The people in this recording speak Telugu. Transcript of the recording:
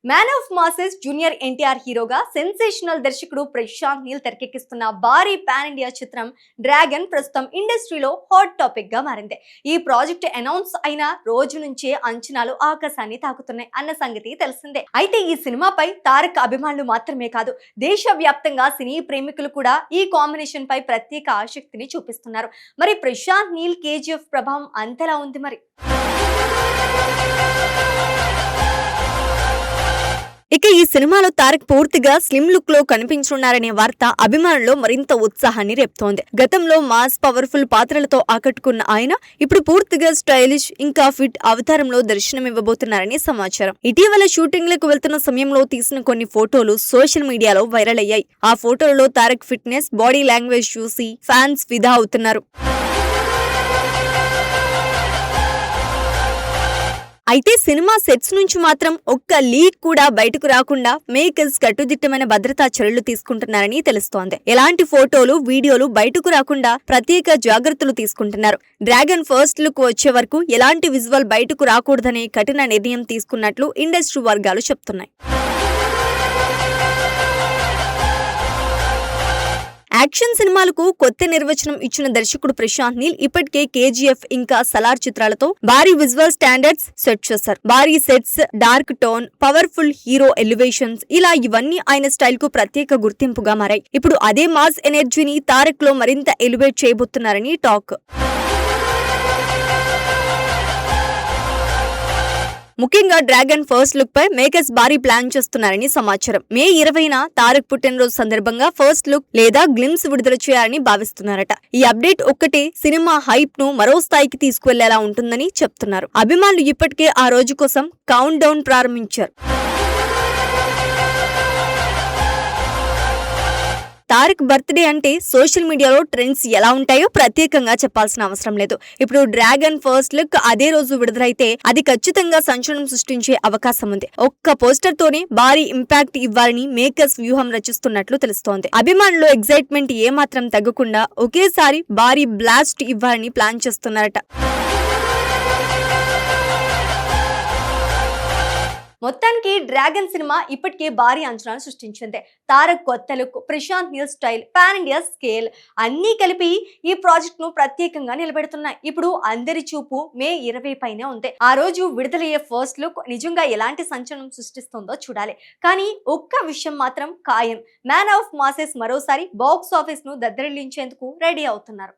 Man of masses junior NTR హీరోగా సెన్సేషనల్ దర్శకుడు ప్రశాంత్ నీల్ తెరకెక్కిస్తున్న భారీ పాన్ ఇండియా చిత్రం డ్రాగన్ ప్రస్తుతం ఇండస్ట్రీలో హాట్ టాపిక్ గా మారింది. ఈ ప్రాజెక్ట్ అనౌన్స్ అయిన రోజు నుంచే అంచనాలు ఆకాశాన్ని తాకుతున్నాయి అన్న సంగతి తెలిసిందే. అయితే ఈ సినిమాపై తారక్ అభిమానులు మాత్రమే కాదు, దేశవ్యాప్తంగా సినీ ప్రేమికులు కూడా ఈ కాంబినేషన్ పై ప్రత్యేక ఆసక్తిని చూపిస్తున్నారు. మరి ప్రశాంత్ నీల్ కేజీఎఫ్ ప్రభావం అంతలా ఉంది మరి. ఇక ఈ సినిమాలో తారక్ పూర్తిగా స్లిమ్ లుక్ లో కనిపించనున్నారనే వార్త అభిమానుల్లో మరింత ఉత్సాహాన్ని రేపుతోంది. గతంలో మాస్ పవర్ఫుల్ పాత్రలతో ఆకట్టుకున్న ఆయన ఇప్పుడు పూర్తిగా స్టైలిష్ ఇంకా ఫిట్ అవతారంలో దర్శనమివ్వబోతున్నారని సమాచారం. ఇటీవల షూటింగ్లకు వెళ్తున్న సమయంలో తీసిన కొన్ని ఫోటోలు సోషల్ మీడియాలో వైరల్ అయ్యాయి. ఆ ఫోటోలలో తారక్ ఫిట్నెస్, బాడీ లాంగ్వేజ్ చూసి ఫ్యాన్స్ ఫిదా అవుతున్నారు. అయితే సినిమా సెట్స్ నుంచి మాత్రం ఒక్క లీక్ కూడా బయటకు రాకుండా మేకర్స్ కట్టుదిట్టమైన భద్రతా చర్యలు తీసుకుంటున్నారని తెలుస్తోంది. ఎలాంటి ఫోటోలు, వీడియోలు బయటకు రాకుండా ప్రత్యేక జాగ్రత్తలు తీసుకుంటున్నారు. డ్రాగన్ ఫస్ట్ లుక్ వచ్చే వరకు ఎలాంటి విజువల్ బయటకు రాకూడదనే కఠిన నిర్ణయం తీసుకున్నట్లు ఇండస్ట్రీ వర్గాలు చెప్తున్నాయి. యాక్షన్ సినిమాలకు కొత్త నిర్వచనం ఇచ్చిన దర్శకుడు ప్రశాంత్ నీల్ ఇప్పటికే కేజీఎఫ్ ఇంకా సలార్ చిత్రాలతో భారీ విజువల్ స్టాండర్డ్స్ సెట్ చేశారు. భారీ sets, dark tone, powerful hero elevations, ఇలా ఇవన్నీ ఆయన స్టైల్ కు ప్రత్యేక గుర్తింపుగా మారాయి. ఇప్పుడు అదే మాస్ ఎనర్జీని తారక్ లో మరింత ఎలివేట్ చేయబోతున్నారని టాక్. ముఖ్యంగా డ్రాగన్ ఫస్ట్ లుక్ పై మేకర్స్ భారీ ప్లాన్ చేస్తున్నారని సమాచారం. మే 20న తారక్ పుట్టినరోజు సందర్భంగా ఫస్ట్ లుక్ లేదా గ్లిమ్స్ విడుదల చేయాలని భావిస్తున్నారట. ఈ అప్డేట్ ఒక్కటే సినిమా హైప్ ను మరో స్థాయికి తీసుకువెళ్లేలా ఉంటుందని చెప్తున్నారు. అభిమానులు ఇప్పటికే ఆ రోజు కోసం కౌంట్ డౌన్ ప్రారంభించారు. తారక్ బర్త్డే అంటే సోషల్ మీడియాలో ట్రెండ్స్ ఎలా ఉంటాయో ప్రత్యేకంగా చెప్పాల్సిన అవసరం లేదు. ఇప్పుడు డ్రాగన్ ఫస్ట్ లుక్ అదే రోజు విడుదలైతే అది ఖచ్చితంగా సంచలనం సృష్టించే అవకాశం ఉంది. ఒక్క పోస్టర్ తోనే భారీ ఇంపాక్ట్ ఇవ్వాలని మేకర్స్ వ్యూహం రచిస్తున్నట్లు తెలుస్తోంది. అభిమానులు ఎగ్జైట్మెంట్ ఏమాత్రం తగ్గకుండా ఒకేసారి భారీ బ్లాస్ట్ ఇవ్వాలని ప్లాన్ చేస్తున్నారట. మొత్తానికి డ్రాగన్ సినిమా ఇప్పటికే భారీ అంచనాలు సృష్టించింది. తారక్ కొత్త look, Prashanth Neel style, pan India scale అన్నీ కలిపి ఈ ప్రాజెక్ట్ ను ప్రత్యేకంగా నిలబెడుతున్నాయి. ఇప్పుడు అందరి చూపు మే 20 పైనే ఉంది. ఆ రోజు విడుదలయ్యే ఫస్ట్ లుక్ నిజంగా ఎలాంటి సంచలనం సృష్టిస్తుందో చూడాలి. కానీ ఒక్క విషయం మాత్రం ఖాయం, మ్యాన్ ఆఫ్ మాసెస్ మరోసారి బాక్స్ ఆఫీస్ ను దద్దరిల్లించేందుకు రెడీ అవుతున్నారు.